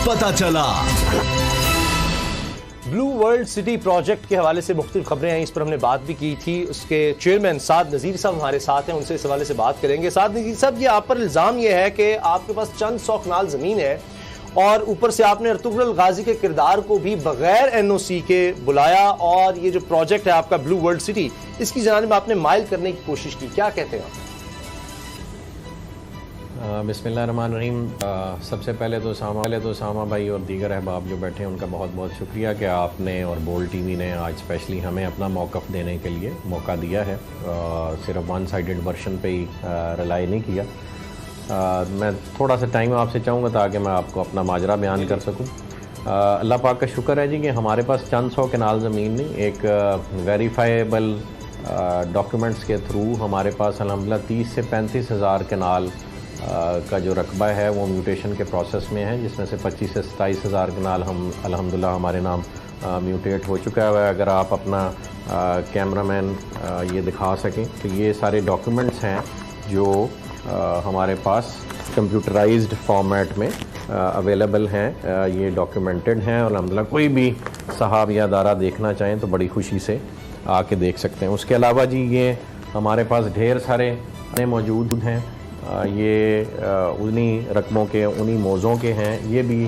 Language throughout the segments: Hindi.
पता चला। ब्लू वर्ल्ड सिटी प्रोजेक्ट के हवाले से मुख्तलिफ खबरें हैं, इस पर हमने बात भी की थी। उसके चेयरमैन साद नज़ीर साहब हमारे साथ हैं, उनसे इस हवाले से बात करेंगे। साद नज़ीर साहब, ये आप पर इल्ज़ाम ये है कि आपके पास चंद सौ कनाल ज़मीन है और ऊपर से आपने अर्तुगरुल गाजी के किरदार को भी बगैर एनओसी के बुलाया और ये जो प्रोजेक्ट है आपका ब्लू वर्ल्ड सिटी, इसकी जानिब आपने माइल करने की कोशिश की। क्या कहते हैं आप? बिस्मिल्लाहिर्रहमानिर्रहीम। सबसे पहले तो सामा भाई और दीगर अहबाब जो बैठे हैं उनका बहुत बहुत शुक्रिया कि आपने और बोल्ड टीवी ने आज स्पेशली हमें अपना मौक़िफ़ देने के लिए मौका दिया है। सिर्फ वन साइडेड वर्शन पे ही रिलाई नहीं किया। मैं थोड़ा सा टाइम आपसे चाहूँगा ताकि मैं आपको अपना माजरा बयान कर सकूँ। अल्लाह पाक का शुक्र है जी कि हमारे पास चंद सौ कनाल ज़मीन नहीं, एक वेरीफाइबल डॉक्यूमेंट्स के थ्रू हमारे पास अल्हम्दुलिल्लाह 30 से 35 हज़ार कनाल का जो रकबा है वो म्यूटेशन के प्रोसेस में है, जिसमें से 25 से 27 हज़ार कनाल हम अल्हम्दुलिल्लाह हमारे नाम म्यूटेट हो चुका है। अगर आप अपना कैमरामैन ये दिखा सकें तो ये सारे डॉक्यूमेंट्स हैं जो हमारे पास कंप्यूटराइज्ड फॉर्मेट में अवेलेबल हैं। ये डॉक्यूमेंटेड हैं और अल्हम्दुलिल्लाह कोई भी साहब या अदारा देखना चाहें तो बड़ी खुशी से आके देख सकते हैं। उसके अलावा जी ये हमारे पास ढेर सारे मौजूद हैं। ये उन्हीं रकमों के, उन्हीं मौज़ों के हैं। ये भी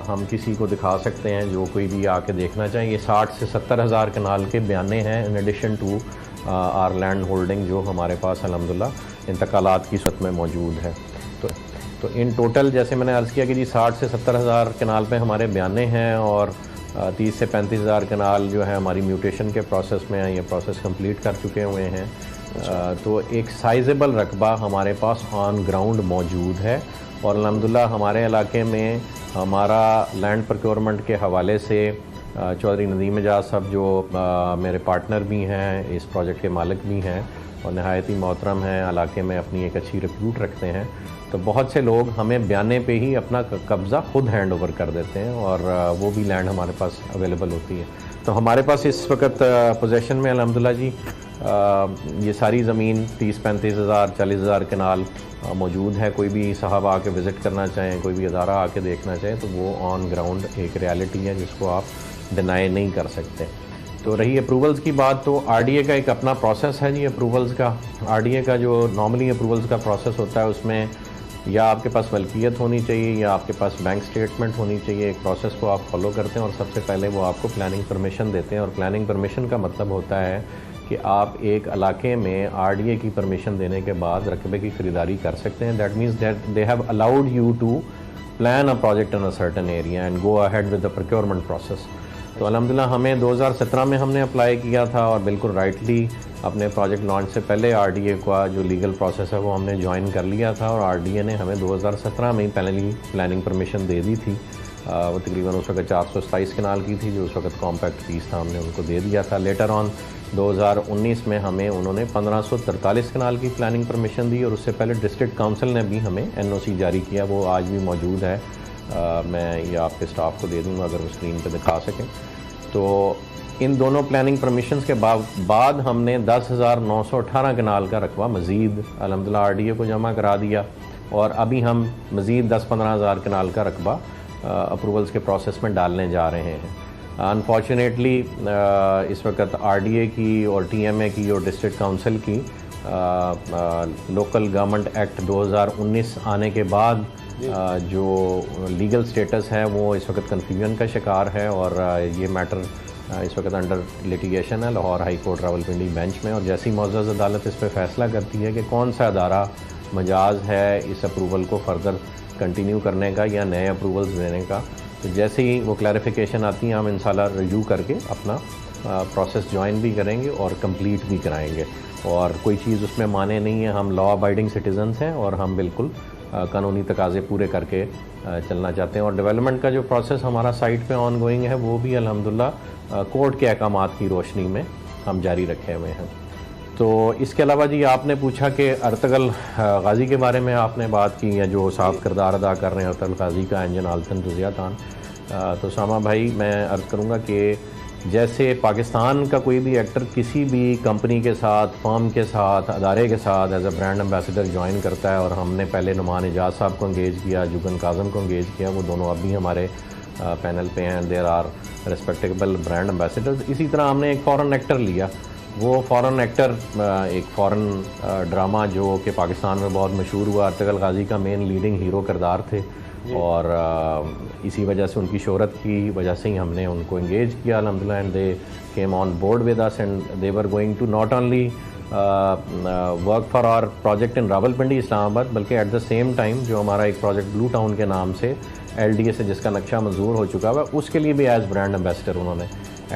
हम किसी को दिखा सकते हैं जो कोई भी आके देखना चाहें। ये 60 से 70 हज़ार कनाल के बयाने हैं in addition to our land holding जो हमारे पास अल्हम्दुलिल्लाह इंतकालात की सूरत में मौजूद है। तो इन टोटल जैसे मैंने अर्ज़ किया कि जी 60 से 70 हज़ार कनाल पे हमारे बयाने हैं और 30 से 35 हज़ार कनाल जो है हमारी म्यूटेशन के प्रोसेस में है। ये प्रोसेस कंप्लीट कर चुके हुए हैं। तो एक साइजेबल रकबा हमारे पास ऑन ग्राउंड मौजूद है और अल्हम्दुलिल्लाह हमारे इलाके में हमारा लैंड प्रोक्योरमेंट के हवाले से चौधरी नदीम एजाज साहब जो मेरे पार्टनर भी हैं, इस प्रोजेक्ट के मालिक भी हैं और नहायत ही मोहतरम हैं, इलाके में अपनी एक अच्छी रिप्यूट रखते हैं। तो बहुत से लोग हमें बयाने पे ही अपना कब्ज़ा खुद हैंड ओवर कर देते हैं और वो भी लैंड हमारे पास अवेलेबल होती है। तो हमारे पास इस वक्त पोजेशन में अल्हम्दुलिल्लाह जी ये सारी ज़मीन 30-35 हज़ार 40 हज़ार कनाल मौजूद है। कोई भी साहब आके विज़िट करना चाहें, कोई भी अदारा आके देखना चाहें तो वो ऑन ग्राउंड एक रियलिटी है जिसको आप डिनाई नहीं कर सकते। तो रही अप्रूवल्स की बात, तो आरडीए का एक अपना प्रोसेस है जी अप्रूवल्स का। आरडीए का जो नॉर्मली अप्रूवल्स का प्रोसेस होता है उसमें या आपके पास मलकियत होनी चाहिए या आपके पास बैंक स्टेटमेंट होनी चाहिए। एक प्रोसेस को आप फॉलो करते हैं और सबसे पहले वो आपको प्लानिंग परमिशन देते हैं और प्लानिंग परमिशन का मतलब होता है कि आप एक इलाके में आरडीए की परमिशन देने के बाद रकबे की ख़रीदारी कर सकते हैं। That means that they have allowed you to plan a project in a certain area and go ahead with the procurement process. तो अल्हम्दुलिल्लाह हमें 2017 में हमने अप्लाई किया था और बिल्कुल राइटली अपने प्रोजेक्ट लॉन्च से पहले आरडीए का जो लीगल प्रोसेस है वो हमने ज्वाइन कर लिया था और आरडीए ने हमें 2017 में ही पहले प्लानिंग परमिशन दे दी थी। वो तकरीबन उस वक्त 427 कनाल की थी जो उस वक्त कॉम्पैक्ट पीस था, हमने उनको दे दिया था। लेटर ऑन 2019 में हमें उन्होंने 1543 कनाल की प्लानिंग परमिशन दी और उससे पहले डिस्ट्रिक्ट काउंसिल ने भी हमें एनओसी जारी किया, वो आज भी मौजूद है। मैं ये आपके स्टाफ को दे दूँगा अगर वो स्क्रीन पर दिखा सकें। तो इन दोनों प्लानिंग परमिशंस के बाद हमने 10,918 कनाल का रकबा मज़ीद अल्हम्दुलिल्लाह आरडीए को जमा करा दिया और अभी हम मज़ीद 10-15 हज़ार कनाल का रकबा अप्रूवल्स के प्रोसेस में डालने जा रहे हैं। अनफॉर्चुनेटली इस वक्त आरडीए की और टीएमए की और डिस्ट्रिक्ट काउंसिल की लोकल गवर्नमेंट एक्ट 2019 आने के बाद जो लीगल स्टेटस है वो इस वक्त कन्फ्यूजन का शिकार है और ये मैटर इस वक्त अंडर लिटिगेशन है Lahore high court Rawalpindi bench में। और जैसी मौजूदा अदालत इस पर फैसला करती है कि कौन सा अदारा मजाज है इस अप्रूवल को फर्दर कंटिन्यू करने का या नए अप्रूवल्स देने का, तो जैसे ही वो क्लैरिफिकेशन आती है हम इंशाल्लाह रिव्यू करके अपना प्रोसेस ज्वाइन भी करेंगे और कंप्लीट भी कराएंगे। और कोई चीज़ उसमें माने नहीं है, हम लॉ अबाइडिंग सिटीजन्स हैं और हम बिल्कुल कानूनी तकाजे पूरे करके चलना चाहते हैं। और डेवलपमेंट का जो प्रोसेस हमारा साइट पे ऑन गोइंग है वो भी अल्हम्दुलिल्लाह कोर्ट के अहकामात की रोशनी में हम जारी रखे हुए हैं। तो इसके अलावा जी आपने पूछा कि अर्तगल गाजी के बारे में आपने बात की, या जो साफ किरदार अदा कर रहे हैं अर्तगल गाजी का इंजन आलतन दुजिया तान। तो सामा भाई मैं अर्ज़ करूँगा कि जैसे पाकिस्तान का कोई भी एक्टर किसी भी कंपनी के साथ, फर्म के साथ, अदारे के साथ as a brand ambassador join करता है, और हमने पहले नुमान एजाज साहब को इंगेज किया, जुगन काजम को इंगेज किया, वो दोनों अब भी हमारे पैनल पे हैं, there are respectable brand ambassadors. इसी तरह हमने एक फ़ॉरेन एक्टर लिया, वो फ़ॉरेन एक्टर एक फ़ॉरेन ड्रामा जो कि पाकिस्तान में बहुत मशहूर हुआ, अर्तगल गाजी का मेन लीडिंग हीरो किरदार थे, और इसी वजह से उनकी शोहरत की वजह से ही हमने उनको इंगेज किया अल्हम्दुलिल्लाह, and they came on board with us and they were going to not only work for our project in Rawalpindi Islamabad, बल्कि एट द सेम टाइम जो हमारा एक प्रोजेक्ट ब्लू टाउन के नाम से LDA से जिसका नक्शा मंजूर हो चुका हुआ, उसके लिए भी एज ब्रांड एम्बेसडर उन्होंने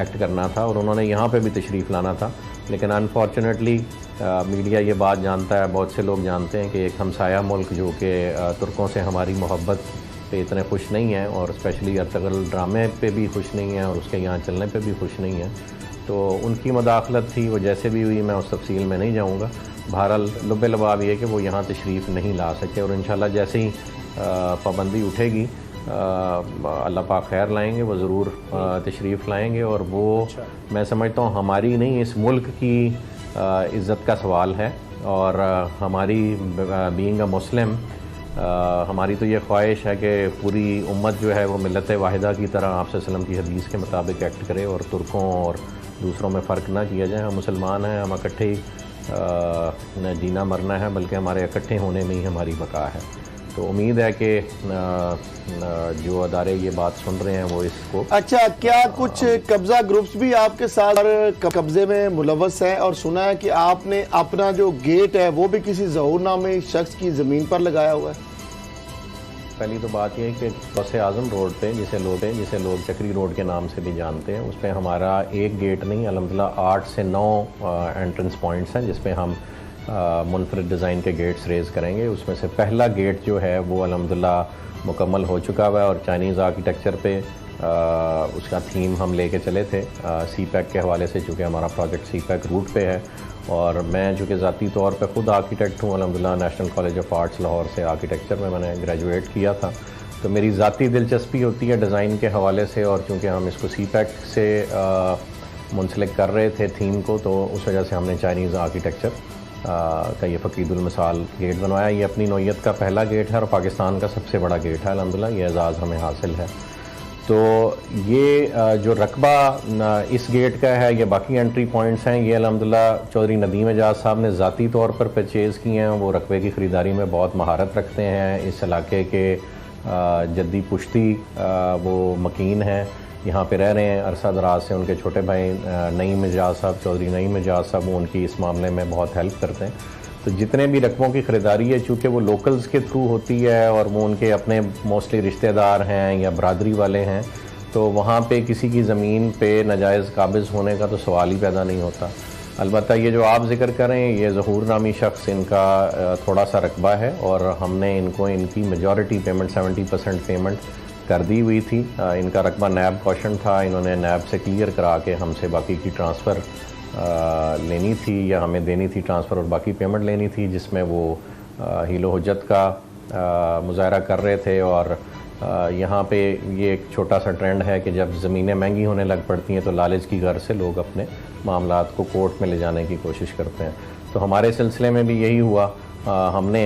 एक्ट करना था, और उन्होंने यहाँ पे भी तशरीफ़ लाना था। लेकिन अनफॉर्चुनेटली मीडिया ये बात जानता है, बहुत से लोग जानते हैं कि एक हमसाया मुल्क जो कि तुर्कों से हमारी मोहब्बत पे इतने खुश नहीं है, और स्पेशली अर्तगल ड्रामे पे भी खुश नहीं है, और उसके यहाँ चलने पे भी खुश नहीं है, तो उनकी मदाखलत थी, वो जैसे भी हुई, मैं उस तफसील में नहीं जाऊँगा। बहरहाल लुब्बे लबाब ये कि वो यहाँ तशरीफ़ नहीं ला सके, और इंशाल्लाह जैसे ही पाबंदी उठेगी अल्लाह पाक खैर लाएंगे, वो ज़रूर तशरीफ़ लाएंगे, और वो मैं समझता हूँ हमारी नहीं, इस मुल्क की इज़्ज़त का सवाल है, और हमारी बीइंग अ मुस्लिम हमारी तो ये ख्वाहिश है कि पूरी उम्मत जो है वो मिल्लत वाहिदा की तरह आप सल्लल्लाहु अलैहि वसल्लम की हदीस के मुताबिक एक्ट करे, और तुर्कों और दूसरों में फ़र्क ना किया जाए। हम मुसलमान हैं, हम इकट्ठे ही न जीना मरना है, बल्कि हमारे इकट्ठे होने में ही हमारी बका है। तो उम्मीद है कि जो अदारे ये बात सुन रहे हैं वो इसको। अच्छा, क्या कुछ कब्जा ग्रुप्स भी आपके साथ कब्जे में मुलव्वस हैं, और सुना है कि आपने अपना जो गेट है वो भी किसी ज़हूरनामे शख्स की ज़मीन पर लगाया हुआ है? पहली तो बात यह है कि गौसे आज़म रोड पे जिसे लोग चक्री रोड के नाम से भी जानते हैं, उस पर हमारा एक गेट नहीं, अल्हम्दुलिल्लाह 8 से 9 एंट्रेंस पॉइंट्स हैं, जिसमें हम मुनफरद डिज़ाइन के गेट्स रेज़ करेंगे। उसमें से पहला गेट जो है वो अल्हम्दुलिल्लाह मुकम्मल हो चुका हुआ है, और चाइनीज़ आर्किटेक्चर पे उसका थीम हम लेके चले थे CPAC के हवाले से, चूँकि हमारा प्रोजेक्ट CPAC रूट पे है, और मैं चूँकि ज़ाती तौर पे ख़ुद आर्किटेक्ट हूँ, अल्हम्दुलिल्लाह national college of arts Lahore से आर्किटेक्चर में मैंने ग्रेजुएट किया था, तो मेरी ज़ाती दिलचस्पी होती है डिज़ाइन के हवाले से, और चूँकि हम इसको CPAC से मुंसलिक कर रहे थे थीम को, तो उस वजह से हमने चाइनीज़ आर्किटेक्चर का ये फ़कीदुल मिसाल गेट बनवाया। ये अपनी नौइयत का पहला गेट है, और पाकिस्तान का सबसे बड़ा गेट है अल्हम्दुलिल्लाह, ये एजाज़ हमें हासिल है। तो ये जो रकबा इस गेट का है, ये बाकी एंट्री पॉइंट्स हैं, ये अल्हम्दुलिल्लाह चौधरी नदीम एजाज साहब ने ज़ाती तौर पर परचेज़ किए हैं। वो रकबे की ख़रीदारी में बहुत महारत रखते हैं, इस इलाके के जद्दी पुश्ती वो मकीन हैं, यहाँ पे रह रहे हैं अरसा दराज से। उनके छोटे भाई नईम एजाज साहब, चौधरी नईम एजाज साहब, वो उनकी इस मामले में बहुत हेल्प करते हैं। तो जितने भी रकबों की ख़रीदारी है, चूँकि वो लोकल्स के थ्रू होती है, और वो उनके अपने मोस्टली रिश्तेदार हैं या बरादरी वाले हैं, तो वहाँ पे किसी की ज़मीन पे नाजायज़ काबिज़ होने का तो सवाल ही पैदा नहीं होता। अलबत्ता ये जो आप जिक्र करें, ये ज़हूर नामी शख्स, इनका थोड़ा सा रकबा है, और हमने इनको इनकी मेजॉरिटी पेमेंट 70% पेमेंट कर दी हुई थी। इनका रकबा नैब कॉशन था, इन्होंने नैब से क्लियर करा के हमसे बाकी की ट्रांसफ़र लेनी थी, या हमें देनी थी ट्रांसफ़र, और बाकी पेमेंट लेनी थी, जिसमें वो हीलो हुज्जत का मुजाहरा कर रहे थे। और यहाँ पे ये एक छोटा सा ट्रेंड है कि जब ज़मीनें महंगी होने लग पड़ती हैं, तो लालच की गर्ज से लोग अपने मामलात को कोर्ट में ले जाने की कोशिश करते हैं। तो हमारे सिलसिले में भी यही हुआ, हमने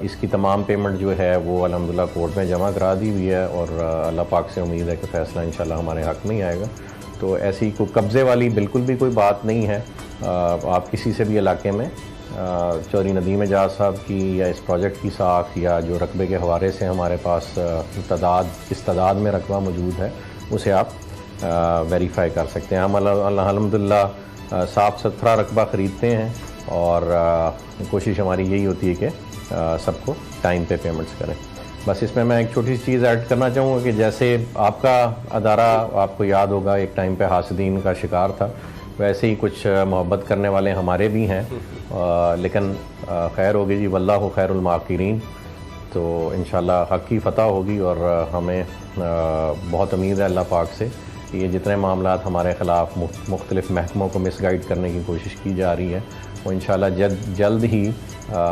इसकी तमाम पेमेंट जो है वो अल्हम्दुलिल्लाह कोर्ट में जमा करा दी हुई है, और अल्लाह पाक से उम्मीद है कि फ़ैसला इंशाल्लाह हमारे हक़ में ही आएगा। तो ऐसी कोई कब्ज़े वाली बिल्कुल भी कोई बात नहीं है। आप किसी से भी इलाके में चौधरी नदीम एजाज साहब की या इस प्रोजेक्ट की साख, या जो रकबे के हवाले से हमारे पास किस तादाद में रकबा मौजूद है, उसे आप वेरीफाई कर सकते हैं। हम अल्हम्दुलिल्लाह साफ़ सुथरा रकबा ख़रीदते हैं, और कोशिश हमारी यही होती है कि सबको टाइम पे पेमेंट्स करें। बस इसमें मैं एक छोटी सी चीज़ ऐड करना चाहूँगा कि जैसे आपका अदारा, आपको याद होगा, एक टाइम पे हासिदीन का शिकार था, वैसे ही कुछ मोहब्बत करने वाले हमारे भी हैं, लेकिन खैर होगी जी, वल्लाहु खैरुल माकिरीन। तो इंशाल्लाह हक़ की फ़तह होगी, और हमें बहुत उम्मीद है अल्लाह पाक से कि ये जितने मामलात हमारे ख़िलाफ़ मुख्तलिफ़ महकमों को मिसगाइड करने की कोशिश की जा रही है, वो इंशाल्लाह जल्द ही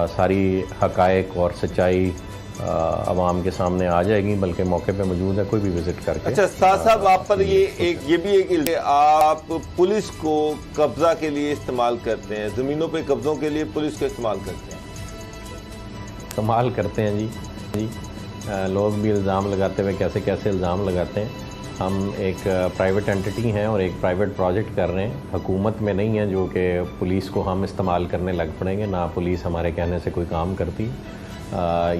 सारी हक़ाइक़ और सच्चाई आवाम के सामने आ जाएगी, बल्कि मौके पे मौजूद है, कोई भी विजिट करके। अच्छा साद साहब, आप पर ये भी एक आप पुलिस को कब्जा के लिए इस्तेमाल करते हैं, ज़मीनों पे कब्जों के लिए पुलिस को इस्तेमाल करते हैं? इस्तेमाल करते हैं जी। लोग भी इल्ज़ाम लगाते हुए कैसे कैसे इल्ज़ाम लगाते हैं। हम एक प्राइवेट एंटिटी हैं और एक प्राइवेट प्रोजेक्ट कर रहे हैं, हुकूमत में नहीं है जो कि पुलिस को हम इस्तेमाल करने लग पड़ेंगे। ना पुलिस हमारे कहने से कोई काम करती।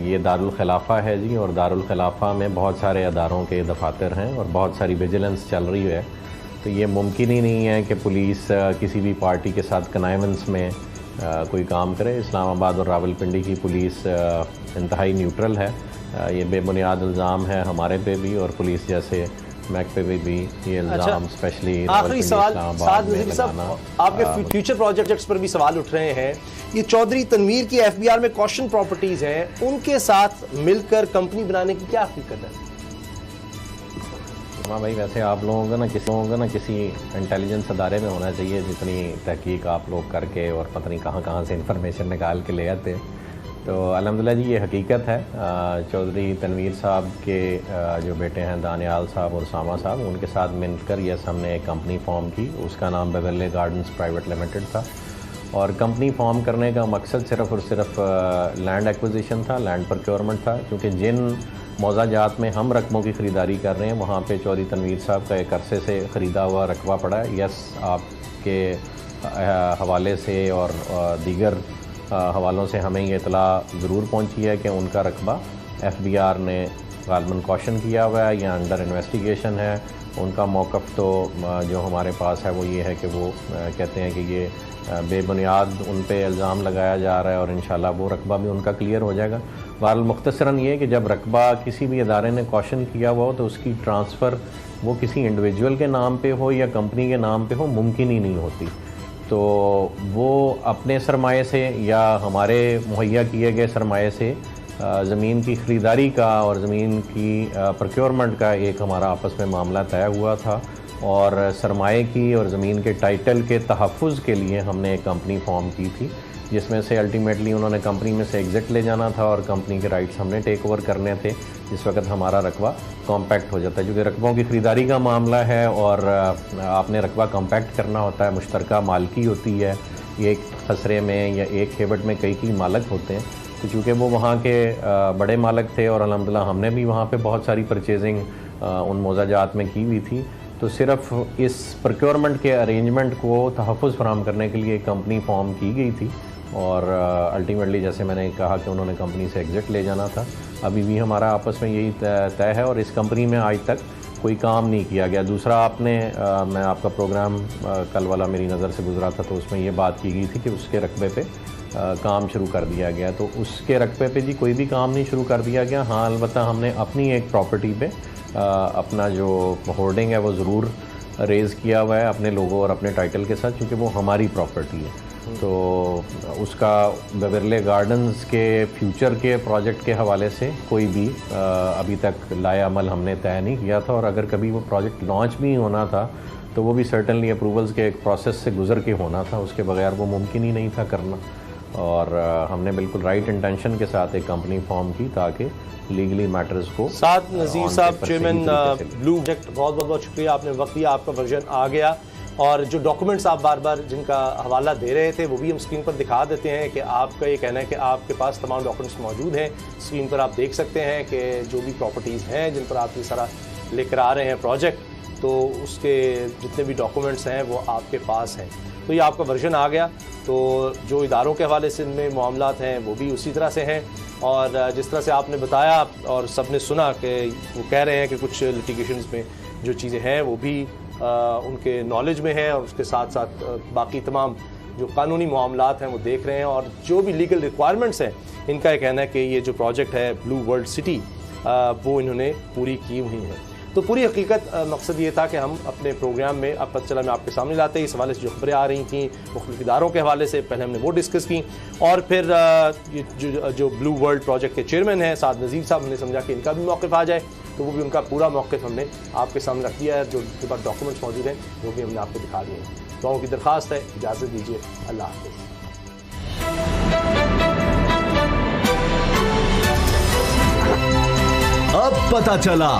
ये दारुल खिलाफा है जी, और दारुल खिलाफा में बहुत सारे अदारों के दफातर हैं और बहुत सारी विजिलेंस चल रही है। तो ये मुमकिन ही नहीं है कि पुलिस किसी भी पार्टी के साथ कनाइवेंस में कोई काम करे। इस्लामाबाद और रावलपिंडी की पुलिस इंतहाई न्यूट्रल है। ये बेबुनियाद इल्ज़ाम है हमारे पे भी और पुलिस जैसे मैक पे भी ये इल्ज़ाम स्पेशली। आखिरी सवाल साद नज़ीर साहब, आपके फ्यूचर प्रोजेक्ट्स पर भी सवाल उठ रहे हैं। ये चौधरी तनवीर की एफबीआर में कॉशन प्रॉपर्टीज़ हैं, उनके साथ मिलकर कंपनी बनाने की क्या हकीकत है? हाँ भाई, वैसे आप लोगों का ना किसी इंटेलिजेंस अदारे में होना चाहिए, जितनी तहकीक आप लोग करके और पता नहीं कहाँ से इंफॉर्मेशन निकाल के ले आते। तो अल्हम्दुलिल्लाह जी, ये हकीकत है। चौधरी तनवीर साहब के जो बेटे हैं दानियाल साहब और सामा साहब, उनके साथ मिलकर यस हमने एक कंपनी फॉर्म की। उसका नाम बेवर्ली गार्डन्स प्राइवेट लिमिटेड था और कंपनी फॉर्म करने का मकसद सिर्फ़ और सिर्फ लैंड एक्विजिशन था, लैंड प्रोक्योरमेंट था। क्योंकि जिन मौज़ाजात में हम रकबों की ख़रीदारी कर रहे हैं वहाँ पे चौधरी तनवीर साहब का एक अरसे से ख़रीदा हुआ रकबा पड़ा है। यस, आपके हवाले से और दीगर हवालों से हमें ये इतला ज़रूर पहुंची है कि उनका रकबा एफबीआर ने गालबन कॉशन किया हुआ है या अंडर इन्वेस्टिगेशन है। उनका मौक़िफ़ तो जो हमारे पास है वो ये है कि वो कहते हैं कि ये बेबुनियाद उन पे इल्ज़ाम लगाया जा रहा है और इंशाल्लाह वो रकबा भी उनका क्लियर हो जाएगा। बहरहाल मुख्तसरन ये कि जब रकबा किसी भी अदारे ने कॉशन किया हुआ हो तो उसकी ट्रांसफ़र वो किसी इंडिविजुअल के नाम पे हो या कंपनी के नाम पे हो, मुमकिन ही नहीं होती। तो वो अपने सरमाए से या हमारे मुहैया किए गए सरमाए से ज़मीन की ख़रीदारी का और ज़मीन की प्रोक्योरमेंट का एक हमारा आपस में मामला तय हुआ था और सरमाए की और ज़मीन के टाइटल के तहफ़्फ़ुज़ के लिए हमने एक कंपनी फॉर्म की थी, जिसमें से अल्टीमेटली उन्होंने कंपनी में से एग्ज़िट ले जाना था और कंपनी के राइट्स हमने टेक ओवर करने थे, जिस वक्त हमारा रकबा कॉम्पैक्ट हो जाता है। क्योंकि रकबों की ख़रीदारी का मामला है और आपने रकबा कॉम्पैक्ट करना होता है, मुश्तरका मालकी होती है, एक खसरे में या एक खेबट में कई मालक होते हैं। तो चूँकि वो वहाँ के बड़े मालक थे और अल्हम्दुलिल्लाह हमने भी वहाँ पे बहुत सारी परचेजिंग उन मौज़ाजात में की हुई थी, तो सिर्फ इस प्रोक्योरमेंट के अरेंजमेंट को तहफ़्फ़ुज़ फराहम करने के लिए एक कंपनी फॉर्म की गई थी और अल्टीमेटली जैसे मैंने कहा कि उन्होंने कंपनी से एग्ज़िट ले जाना था। अभी भी हमारा आपस में यही तय है और इस कंपनी में आज तक कोई काम नहीं किया गया। दूसरा, आपने मैं आपका प्रोग्राम कल वाला मेरी नज़र से गुजरा था तो उसमें ये बात की गई थी कि उसके रकबे पे काम शुरू कर दिया गया। तो उसके रकबे पे जी कोई भी काम नहीं शुरू कर दिया गया। हाँ, अलबत्ता हमने अपनी एक प्रॉपर्टी पे अपना जो होर्डिंग है वो ज़रूर रेज़ किया हुआ है अपने लोगों और अपने टाइटल के साथ, क्योंकि वो हमारी प्रॉपर्टी है। तो उसका बेवर्ली गार्डन्स के फ्यूचर के प्रोजेक्ट के हवाले से कोई भी अभी तक लाएअमल हमने तय नहीं किया था और अगर कभी वो प्रोजेक्ट लॉन्च भी होना था तो वो भी सर्टनली अप्रूवल्स के एक प्रोसेस से गुजर के होना था, उसके बगैर वो मुमकिन ही नहीं था करना। और हमने बिल्कुल राइट इंटेंशन के साथ एक कंपनी फॉर्म की ताकि लीगली मैटर्स को। साद नज़ीर साहब, चेयरमैन ब्लू प्रोजेक्ट, बहुत बहुत शुक्रिया, आपने वक्त दिया, आपका वर्जन आ गया और जो डॉक्यूमेंट्स आप बार बार जिनका हवाला दे रहे थे वो भी हम स्क्रीन पर दिखा देते हैं कि आपका ये कहना है कि आपके पास तमाम डॉक्यूमेंट्स मौजूद हैं। स्क्रीन पर आप देख सकते हैं कि जो भी प्रॉपर्टीज़ हैं जिन पर आप ये सारा लेकर आ रहे हैं प्रोजेक्ट, तो उसके जितने भी डॉक्यूमेंट्स हैं वो आपके पास हैं। तो ये आपका वर्जन आ गया। तो जो इदारों के हवाले से इनमें मामलात हैं वो भी उसी तरह से हैं और जिस तरह से आपने बताया और सब ने सुना कि वो कह रहे हैं कि कुछ लिटिगेशंस में जो चीज़ें हैं वो भी उनके नॉलेज में है और उसके साथ साथ बाकी तमाम जो कानूनी मामलात हैं वो देख रहे हैं और जो भी लीगल रिक्वायरमेंट्स हैं इनका ये कहना है कि ये जो प्रोजेक्ट है ब्लू वर्ल्ड सिटी वो इन्होंने पूरी की हुई है। तो पूरी हकीकत मकसद ये था कि हम अपने प्रोग्राम में अब पता चला मैं आपके सामने लाते इस हवाले से जो खबरें आ रही थी मुख्तलिफ इदारों के हवाले से, पहले हमने वो डिस्कस की और फिर जो ब्लू वर्ल्ड प्रोजेक्ट के चेयरमैन हैं साद नज़ीर साहब, हमने समझा कि इनका भी मौक़िफ़ आ जाए तो वो भी उनका पूरा मौक़िफ़ हमने आपके सामने रख दिया है। जो उनके पास डॉक्यूमेंट्स मौजूद हैं वो भी हमने आपको दिखा दिए हैं। दुआओं की दरख्वास्त है, इजाज़त दीजिए, अल्लाह हाफ़िज़। अब पता चला।